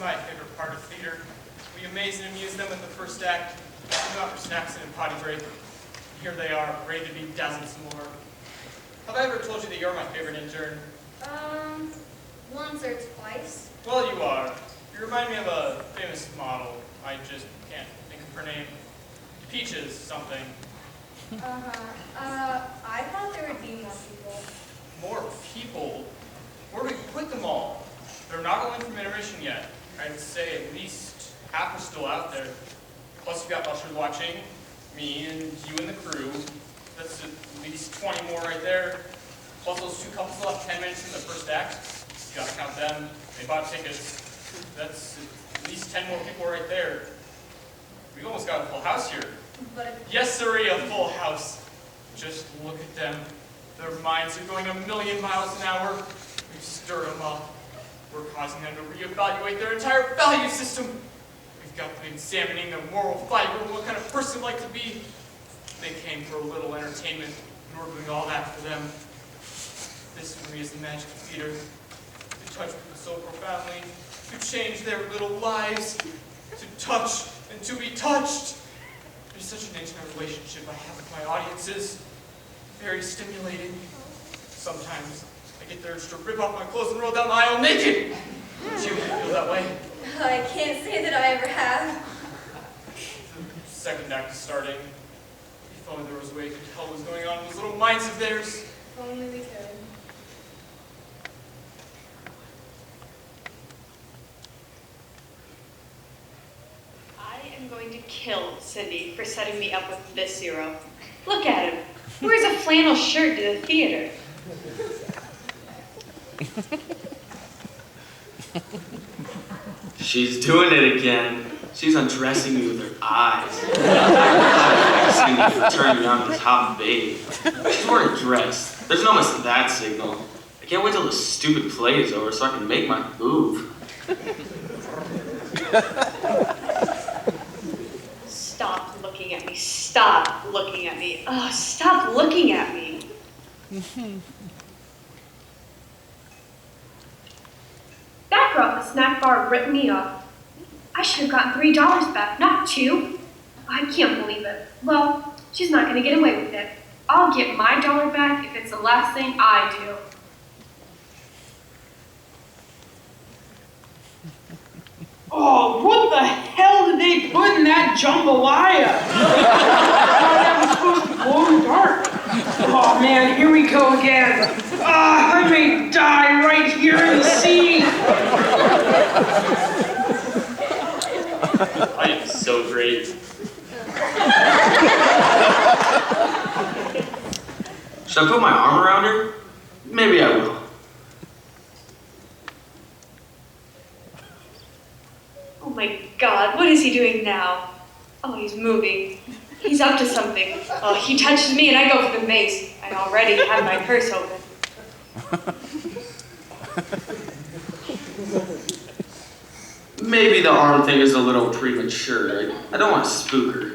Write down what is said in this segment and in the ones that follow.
my favorite part of theater. We amaze and amuse them at the first act, go out for snacks and a potty break. And here they are, ready to be dazzled some more. Have I ever told you that you're my favorite intern? Once or twice. Well, you are. You remind me of a famous model. I just can't think of her name. Peaches something. I thought there would be more people. More people? Where do we put them all? They're not all in from intermission yet. I'd say at least half are still out there. Plus you've got ushers watching, me and you and the crew. That's at least 20 more right there. Plus those two couples left 10 minutes in the first act. You gotta count them. They bought tickets. That's at least 10 more people right there. We've almost got a full house here. But yes, sirree, a full house. Just look at them. Their minds are going 1,000,000 miles an hour. We've stirred them up. We're causing them to reevaluate their entire value system. We've got them examining their moral fiber and what kind of person they'd like to be. They came for a little entertainment, and we're doing all that for them. This for me is the magic of theater. To touch people so profoundly, to change their little lives, to touch and to be touched. There's such an intimate relationship I have with my audiences. Very stimulating. Sometimes I get the urge to rip off my clothes and roll down the aisle naked. Don't you feel that way? I can't say that I ever have. The second act is starting. If only there was a way to tell what was going on in those little minds of theirs. If only we could. I'm going to kill Cindy for setting me up with this zero. Look at him. Wears a flannel shirt to the theater. She's doing it again. She's undressing me with her eyes. I've seen you turn me on to this hot babe. She's wearing a dress. There's no missing that signal. I can't wait till this stupid play is over so I can make my move. Stop looking at me. Stop looking at me. Oh, stop looking at me. That girl at the snack bar ripped me off. I should have gotten $3 back, not 2. I can't believe it. Well, she's not going to get away with it. I'll get my dollar back if it's the last thing I do. Oh, what the hell did they put in that jambalaya? I thought that was supposed to glow in the dark. Oh man, here we go again. I may die right here in the sea. I am so great. Should I put my arm around her? Maybe I will. Oh my God, what is he doing now? Oh, he's moving. He's up to something. Oh, he touches me and I go for the mace. I already have my purse open. Maybe the arm thing is a little premature. I don't want to spook her.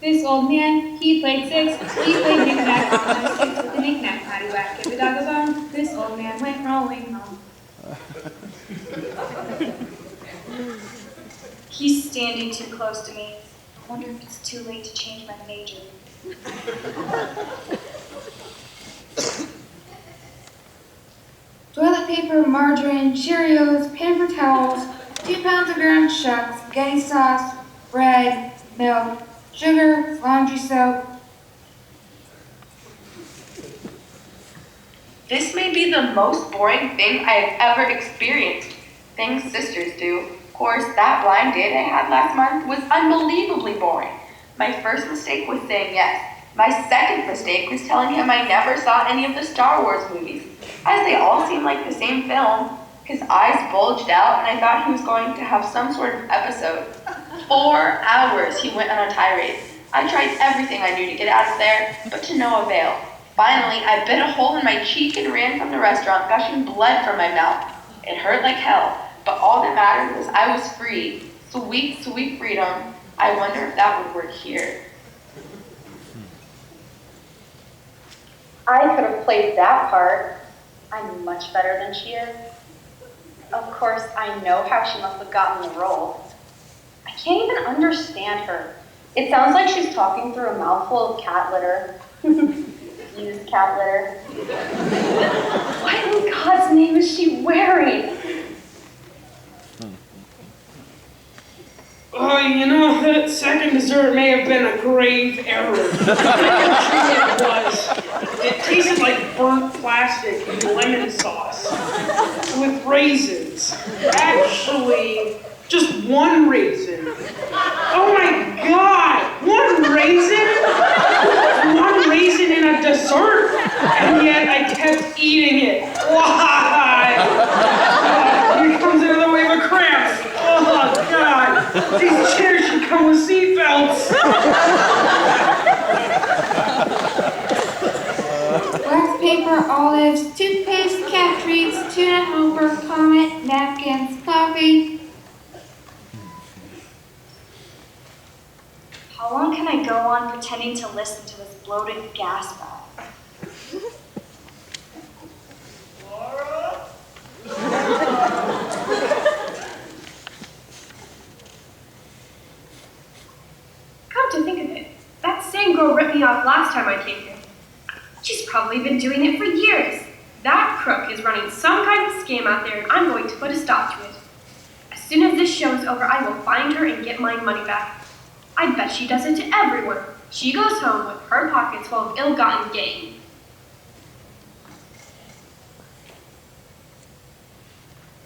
This old man, he played 6. He played knick-knack on my 6 with the knick-knack paddywhack. Give a dog a bone. This old man went rolling home. He's standing too close to me. I wonder if it's too late to change my major. Toilet paper, margarine, Cheerios, paper towels, 2 pounds of ground shucks, spaghetti sauce, bread, milk, sugar, laundry soap. This may be the most boring thing I have ever experienced. Things sisters do. Of course, that blind date I had last month was unbelievably boring. My first mistake was saying yes. My second mistake was telling him I never saw any of the Star Wars movies, as they all seem like the same film. His eyes bulged out and I thought he was going to have some sort of episode. 4 hours he went on a tirade. I tried everything I knew to get out of there, but to no avail. Finally, I bit a hole in my cheek and ran from the restaurant, gushing blood from my mouth. It hurt like hell, but all that mattered was I was free. Sweet, sweet freedom. I wonder if that would work here. I could have played that part. I'm much better than she is. Of course, I know how she must have gotten the role. I can't even understand her. It sounds like she's talking through a mouthful of cat litter. Used cat litter. What in God's name is she wearing? Oh, you know, that second dessert may have been a grave error. It was. It tasted like burnt plastic and lemon sauce with raisins. Actually, just one raisin. Oh my God! One raisin? One raisin in a dessert? And yet I kept eating it. Why? Here comes another wave of cramps. Oh God! These chairs should come with seatbelts. Wax paper, olives, toothpaste, cat treats, tuna helper, comet, napkins, coffee. How long can I go on pretending to listen to this bloated gas bag? Laura? Come to think of it, that same girl ripped me off last time I came here. She's probably been doing it for years. That crook is running some kind of scam out there, and I'm going to put a stop to it. As soon as this show is over, I will find her and get my money back. I bet she does it to everyone. She goes home with her pockets full of ill-gotten gain.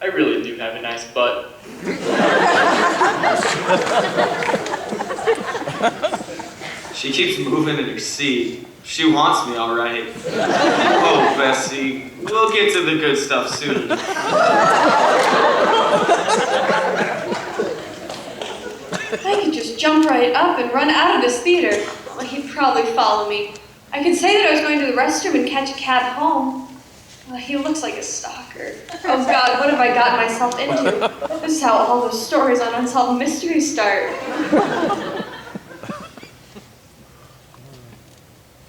I really do have a nice butt. She keeps moving in her seat. She wants me, all right. Oh, Bessie, we'll get to the good stuff soon. I could just jump right up and run out of this theater. Well, he'd probably follow me. I could say that I was going to the restroom and catch a cab home. Well, he looks like a stalker. Oh God, what have I gotten myself into? This is how all those stories on Unsolved Mysteries start.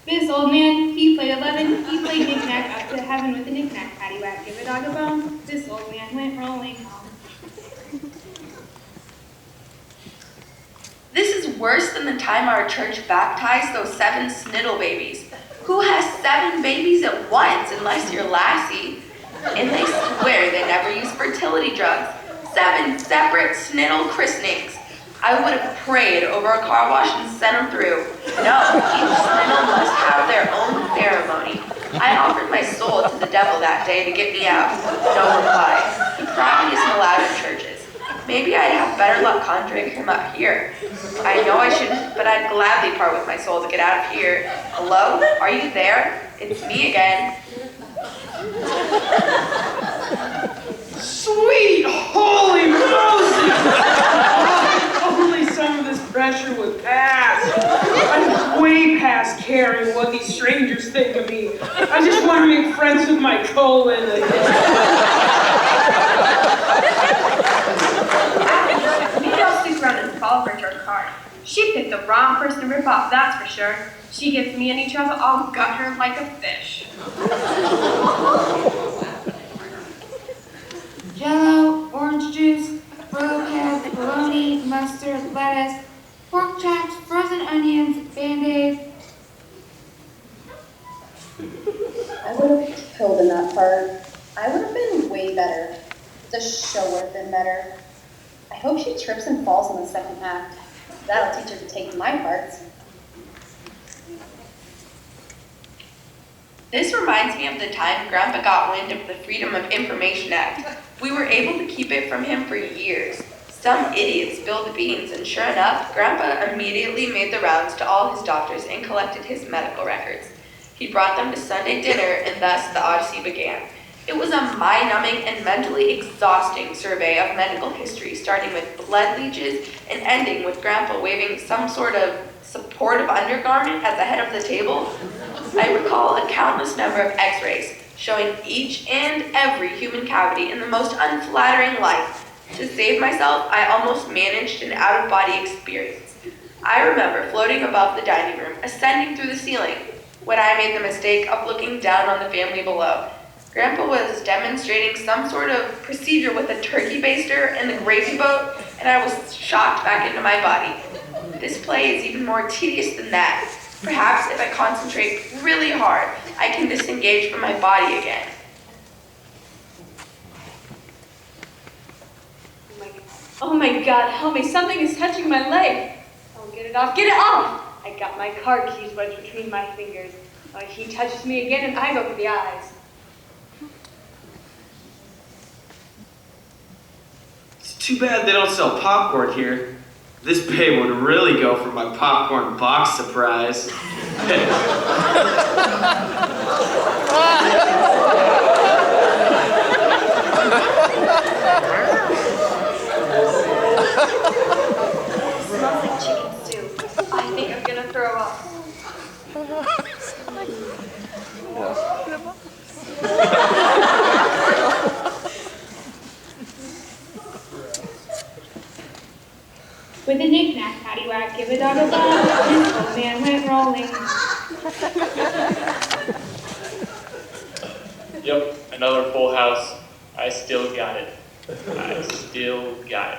This old man, he played 11. He played knick-knack up to heaven with a knick-knack. Paddywhack, give a dog a bone. This old man went rolling home. This is worse than the time our church baptized those 7 sniddle babies. Who has 7 babies at once, unless you're Lassie? And they swear they never use fertility drugs. 7 separate sniddle christenings. I would have prayed over a car wash and sent them through. No, each sniddle must have their own ceremony. I offered my soul to the devil that day to get me out. No reply. He probably isn't allowed in churches. Maybe I'd have better luck conjuring him up here. I know I shouldn't, but I'd gladly part with my soul to get out of here. Hello? Are you there? It's me again. Sweet holy Moses! Only some of this pressure would pass. I'm way past caring what these strangers think of me. I just want to make friends with my colon Maybe I'll stick around and fall for her card. She picked the wrong person to rip off, that's for sure. She gets me any trouble, I'll gut her like a fish. Jello, orange juice, broccoli, bologna, mustard, lettuce, pork chops, frozen onions, Band-Aids. I would have killed in that part. I would have been way better. The show would have been better. I hope she trips and falls in the second act. That'll teach her to take my parts. This reminds me of the time Grandpa got wind of the Freedom of Information Act. We were able to keep it from him for years. Some idiot spilled the beans, and sure enough, Grandpa immediately made the rounds to all his doctors and collected his medical records. He brought them to Sunday dinner, and thus the Odyssey began. It was a mind-numbing and mentally exhausting survey of medical history, starting with blood leeches and ending with Grandpa waving some sort of supportive undergarment at the head of the table. I recall a countless number of x-rays showing each and every human cavity in the most unflattering light. To save myself, I almost managed an out-of-body experience. I remember floating above the dining room, ascending through the ceiling, when I made the mistake of looking down on the family below. Grandpa was demonstrating some sort of procedure with a turkey baster and the gravy boat, and I was shocked back into my body. This play is even more tedious than that. Perhaps if I concentrate really hard, I can disengage from my body again. Oh my God, help me, something is touching my leg. Oh, get it off, get it off! I got my car keys wedged between my fingers. He touches me again and I go for the eyes. It's too bad they don't sell popcorn here. This babe would really go for my popcorn box surprise. Smells like chicken soup. I think I'm gonna throw up. With a knick-knack, paddywhack, give a dog a bone, this old man went rolling. Yep, another full house. I still got it. I still got it.